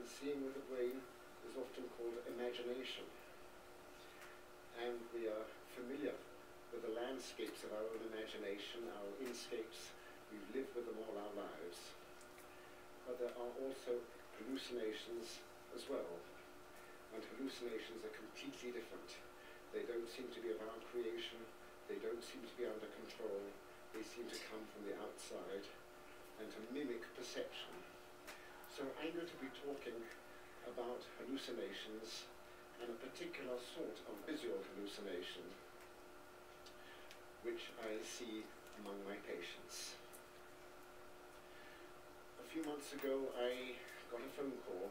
And seeing with the brain is often called imagination. And we are familiar with the landscapes of our own imagination, our inscapes. We've lived with them all our lives. But there are also hallucinations as well. And hallucinations are completely different. They don't seem to be of our creation. They don't seem to be under control. They seem to come from the outside and to mimic perception. So I'm going to be talking about hallucinations and a particular sort of visual hallucination which I see among my patients. A few months ago I got a phone call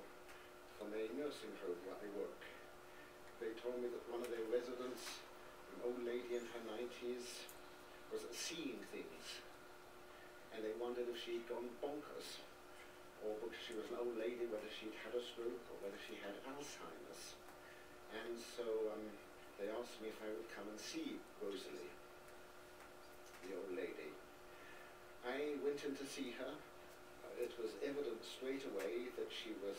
from a nursing home where I work. They told me that one of their residents, an old lady in her 90s, was seeing things, and they wondered if she'd gone bonkers, or because she was an old lady, whether she'd had a stroke or whether she had Alzheimer's. And so they asked me if I would come and see Rosalie, the old lady. I went in to see her. It was evident straight away that she was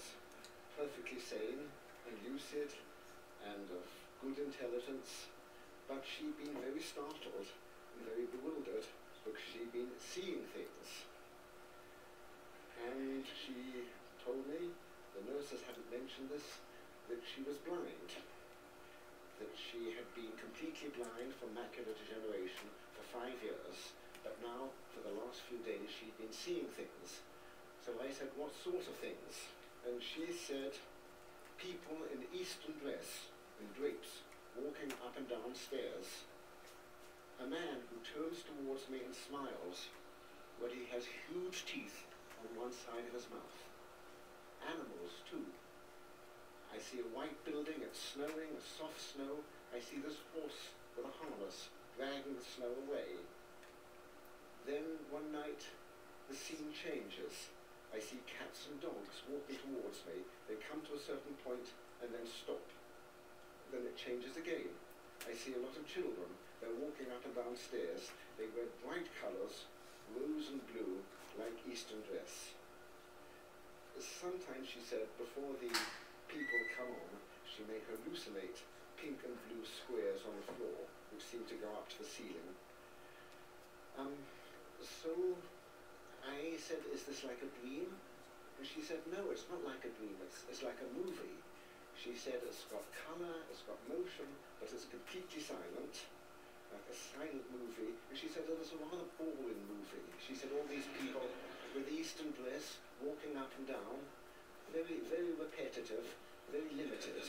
perfectly sane and lucid and of good intelligence, but she'd been very startled and very bewildered because she'd been seeing things. And she told me, the nurses hadn't mentioned this, that she was blind, that she had been completely blind from macular degeneration for 5 years, but now, for the last few days, she'd been seeing things. So I said, what sort of things? And she said, people in Eastern dress and drapes walking up and down stairs. A man who turns towards me and smiles, but he has huge teeth on one side of his mouth. Animals, too. I see a white building, it's snowing, a soft snow. I see this horse with a harness dragging the snow away. Then one night, the scene changes. I see cats and dogs walking towards me. They come to a certain point and then stop. Then it changes again. I see a lot of children. They're walking up and down stairs. They wear bright colours, rose and blue, like Eastern dress. Sometimes, she said, before the people come on, she may hallucinate pink and blue squares on the floor, which seem to go up to the ceiling. So I said, is this like a dream? And she said, no, it's not like a dream, it's like a movie. She said, it's got colour, it's got motion, but it's completely silent, like a silent movie. And she said, oh, it's a rather boring movie. She said, all these people with Eastern dress, walking up and down, very, very repetitive, very limited.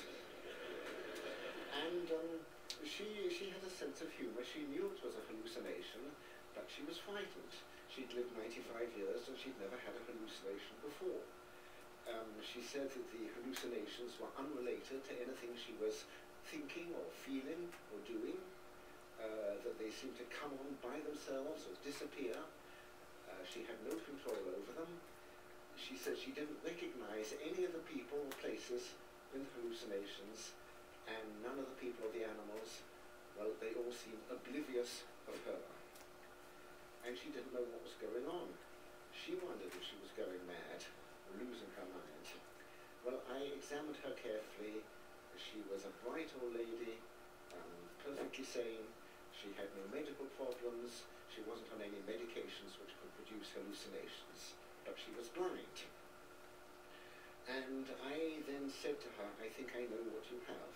And she had a sense of humour. She knew it was a hallucination, but she was frightened. She'd lived 95 years and she'd never had a hallucination before. She said that the hallucinations were unrelated to anything she was thinking or feeling or doing, that they seemed to come on by themselves or disappear. She had no control over them. She said she didn't recognize any of the people or places in hallucinations, and none of the people or the animals, well, they all seemed oblivious of her. And she didn't know what was going on. She wondered if she was going mad, or losing her mind. Well, I examined her carefully. She was a bright old lady, perfectly sane. She had no medical problems. She wasn't on any medications which could produce hallucinations, but she was blind. And I then said to her, I think I know what you have.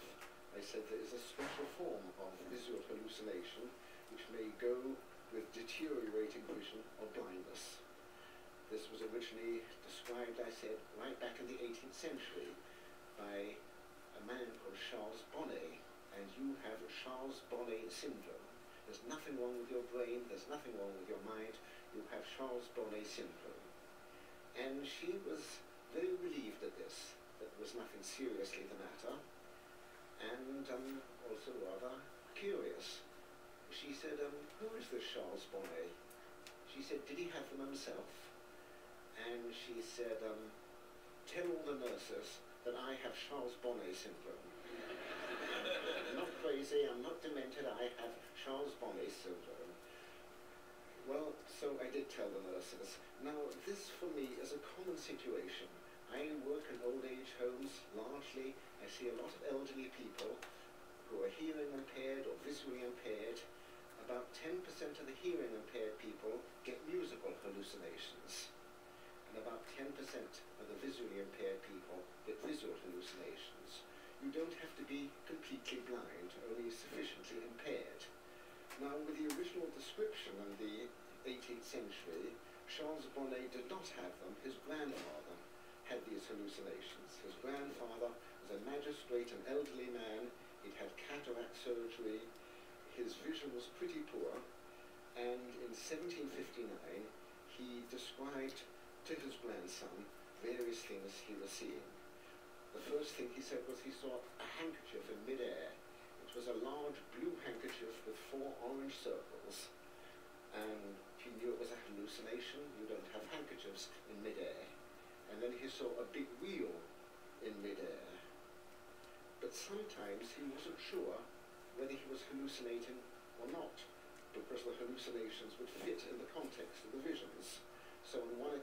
I said there is a special form of visual hallucination which may go with deteriorating vision or blindness. This was originally described, I said, right back in the 18th century by a man called Charles Bonnet, and you have Charles Bonnet syndrome. There's nothing wrong with your brain, there's nothing wrong with your mind, you have Charles Bonnet syndrome. And she was very relieved at this, that there was nothing seriously the matter, and also rather curious. She said, who is this Charles Bonnet? She said, did he have them himself? And she said, tell all the nurses that I have Charles Bonnet syndrome. I'm not crazy, I'm not demented, I have Charles Bonnet syndrome. Well, so I did tell the nurses. Now, this for me is a common situation. I work in old age homes, largely, I see a lot of elderly people who are hearing impaired or visually impaired. About 10% of the hearing impaired people get musical hallucinations, and about 10% of the visually impaired people get visual hallucinations. You don't have to be completely blind, only sufficiently impaired. Now, with the original description in the 18th century, Charles Bonnet did not have them. His grandfather had these hallucinations. His grandfather was a magistrate, an elderly man. He'd had cataract surgery. His vision was pretty poor, and in 1759 he described to his grandson various things he was seeing. The first thing he said was he saw a handkerchief in midair. It was a large blue handkerchief with 4 orange circles, and he knew it was a hallucination. You don't have handkerchiefs in midair. And then he saw a big wheel in midair. But sometimes he wasn't sure whether he was hallucinating or not, because the hallucinations would fit in the context of the visions. So on one